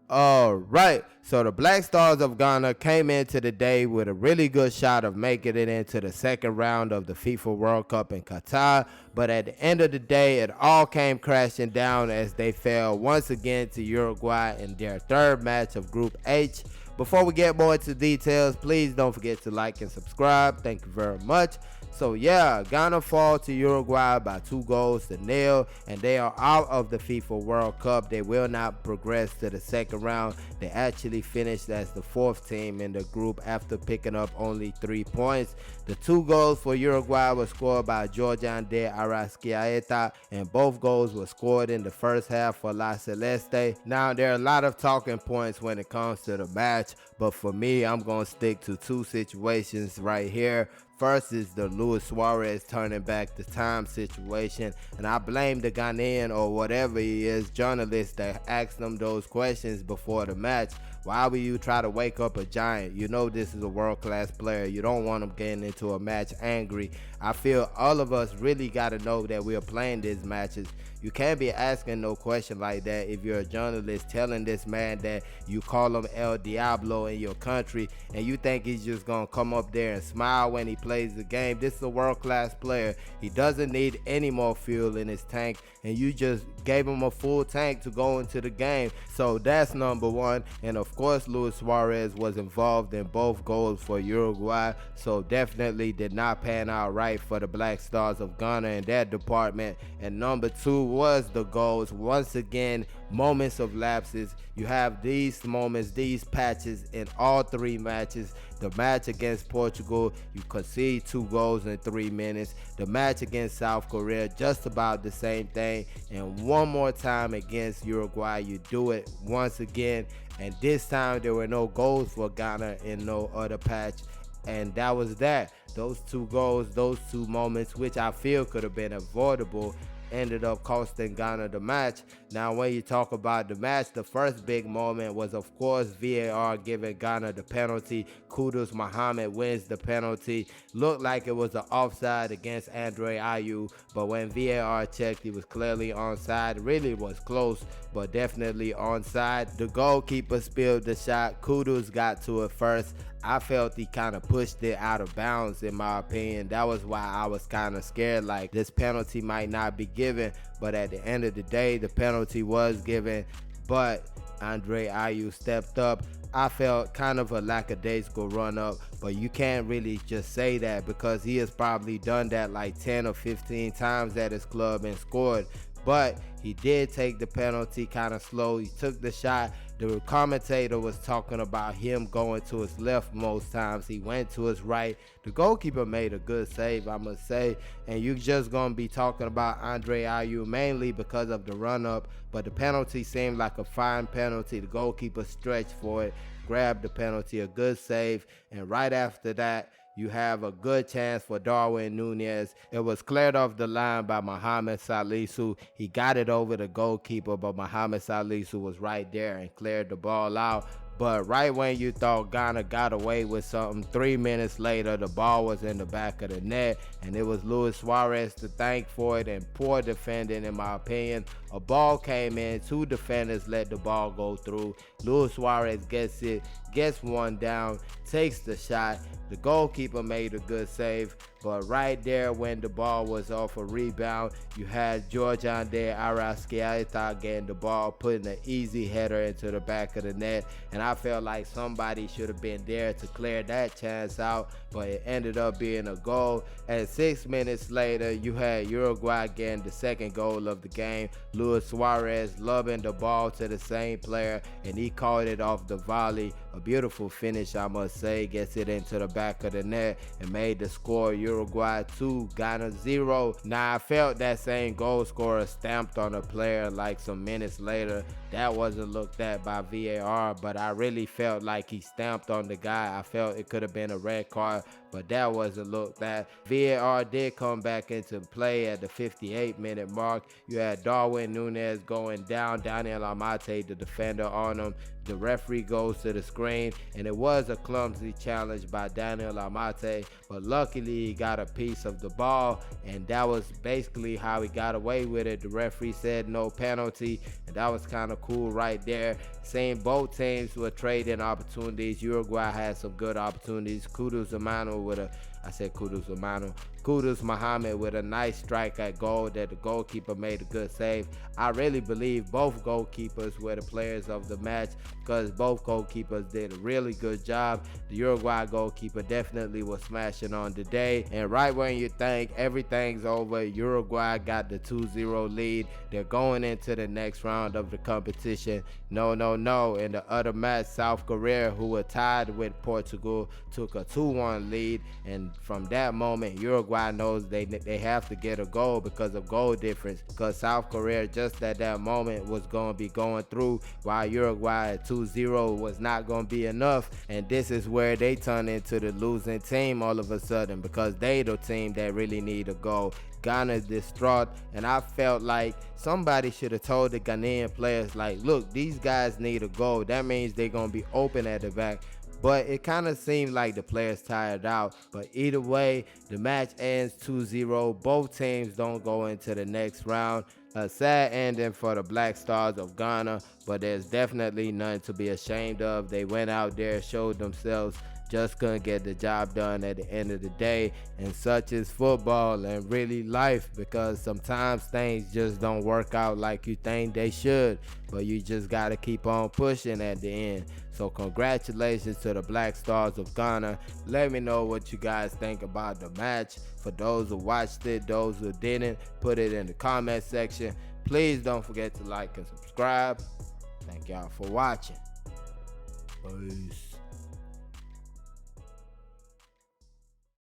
All right, so the Black Stars of Ghana came into the day with a really good shot of making it into the second round of the FIFA World Cup in Qatar, but at the end of the day, it all came crashing down as they fell once again to Uruguay in their third match of Group H. Before we get more into details, please don't forget to like and subscribe. Thank you very much. So yeah, Ghana fall to Uruguay by 2-0, and they are out of the FIFA World Cup. They will not progress to the second round. They actually finished as the fourth team in the group after picking up only 3 points. The 2 goals for Uruguay were scored by Georgian de Arrascaeta, and both goals were scored in the first half for La Celeste. Now, there are a lot of talking points when it comes to the match, but for me, I'm going to stick to 2 situations right here. First is the Luis Suarez turning back the time situation, and I blame the Ghanaian or whatever he is journalist that asked them those questions before the match. Why would you try to wake up a giant? You know this is a world-class player. You don't want him getting into a match angry. I feel all of us really got to know that we are playing these matches. You can't be asking no question like that if you're a journalist telling this man that you call him El Diablo in your country and you think he's just going to come up there and smile when he plays the game. This is a world-class player. He doesn't need any more fuel in his tank, and you just gave him a full tank to go into the game. So that's number one. And of course, Luis Suarez was involved in both goals for Uruguay, so definitely did not pan out right for the Black Stars of Ghana in that department. And number two was the goals. Once again, moments of lapses. You have these moments, these patches in all 3 matches. The match against Portugal, you concede 2 goals in 3 minutes. The match against South Korea, just about the same thing. And one more time against Uruguay, you do it once again. And this time there were no goals for Ghana in no other patch. And that was that. Those 2 goals, those 2 moments, which I feel could have been avoidable, ended up costing Ghana the match. Now, when you talk about the match, the first big moment was, of course, VAR giving Ghana the penalty. Kudus Mohammed wins the penalty. Looked like it was an offside against Andre Ayew, but when VAR checked, he was clearly onside. Really was close, but definitely onside. The goalkeeper spilled the shot. Kudus got to it first. I felt he kind of pushed it out of bounds, in my opinion. That was why I was kind of scared, like this penalty might not be given. But at the end of the day, the penalty was given. But Andre Ayew stepped up. I felt kind of a lackadaisical run up, but you can't really just say that because he has probably done that like 10 or 15 times at his club and scored. But he did take the penalty kind of slow. He took the shot. The commentator was talking about him going to his left most times. He went to his right. The goalkeeper made a good save, I must say. And you're just going to be talking about Andre Ayew mainly because of the run-up. But the penalty seemed like a fine penalty. The goalkeeper stretched for it, grabbed the penalty, a good save. And right after that, you have a good chance for Darwin Nunez. It was cleared off the line by Mohamed Salisu. He got it over the goalkeeper, but Mohamed Salisu was right there and cleared the ball out. But right when you thought Ghana got away with something, 3 minutes later, the ball was in the back of the net, and it was Luis Suarez to thank for it, and poor defending, in my opinion. A ball came in, 2 defenders let the ball go through. Luis Suarez gets it, gets one down, takes the shot. The goalkeeper made a good save, but right there when the ball was off a rebound, you had Georgian de Arrascaeta getting the ball, putting an easy header into the back of the net, and I felt like somebody should have been there to clear that chance out, but it ended up being a goal. And 6 minutes later, you had Uruguay getting the second goal of the game. Luis Suarez lobbing the ball to the same player, and he caught it off the volley. A beautiful finish, I must say. Gets it into the back of the net and made the score Uruguay 2, Ghana 0. Now, I felt that same goal scorer stamped on a player like some minutes later. That wasn't looked at by VAR, but I really felt like he stamped on the guy. I felt it could have been a red card, but that wasn't looked at. VAR did come back into play at the 58-minute mark. You had Darwin Núñez going down, Daniel Amate, the defender, on him. The referee goes to the screen, and it was a clumsy challenge by Daniel Amate, but luckily he got a piece of the ball, and that was basically how he got away with it. The referee said no penalty, and that was kind of cool right there. Saying both teams were trading opportunities. Uruguay had some good opportunities. Kudus Mohamed with a nice strike at goal that the goalkeeper made a good save. I really believe both goalkeepers were the players of the match because both goalkeepers did a really good job. The Uruguay goalkeeper definitely was smashing on today. And right when you think everything's over, Uruguay got the 2-0 lead. They're going into the next round of the competition. No. In the other match, South Korea, who were tied with Portugal, took a 2-1 lead. And from that moment, Uruguay knows they have to get a goal because of goal difference, because South Korea just at that moment was going to be going through, while Uruguay at 2-0 was not going to be enough. And this is where they turn into the losing team all of a sudden, because they the team that really need a goal. Ghana's distraught, and I felt like somebody should have told the Ghanaian players, like, look, these guys need a goal. That means they're going to be open at the back. But it kind of seemed like the players tired out. But either way, the match ends 2-0. Both teams don't go into the next round. A sad ending for the Black Stars of Ghana, but there's definitely nothing to be ashamed of. They went out there, showed themselves, just couldn't get the job done at the end of the day. And such is football and really life, because sometimes things just don't work out like you think they should, but you just got to keep on pushing at the end. So congratulations to the Black Stars of Ghana. Let me know what you guys think about the match. For those who watched it, those who didn't, put it in the comment section. Please don't forget to like and subscribe. Thank y'all for watching. Peace.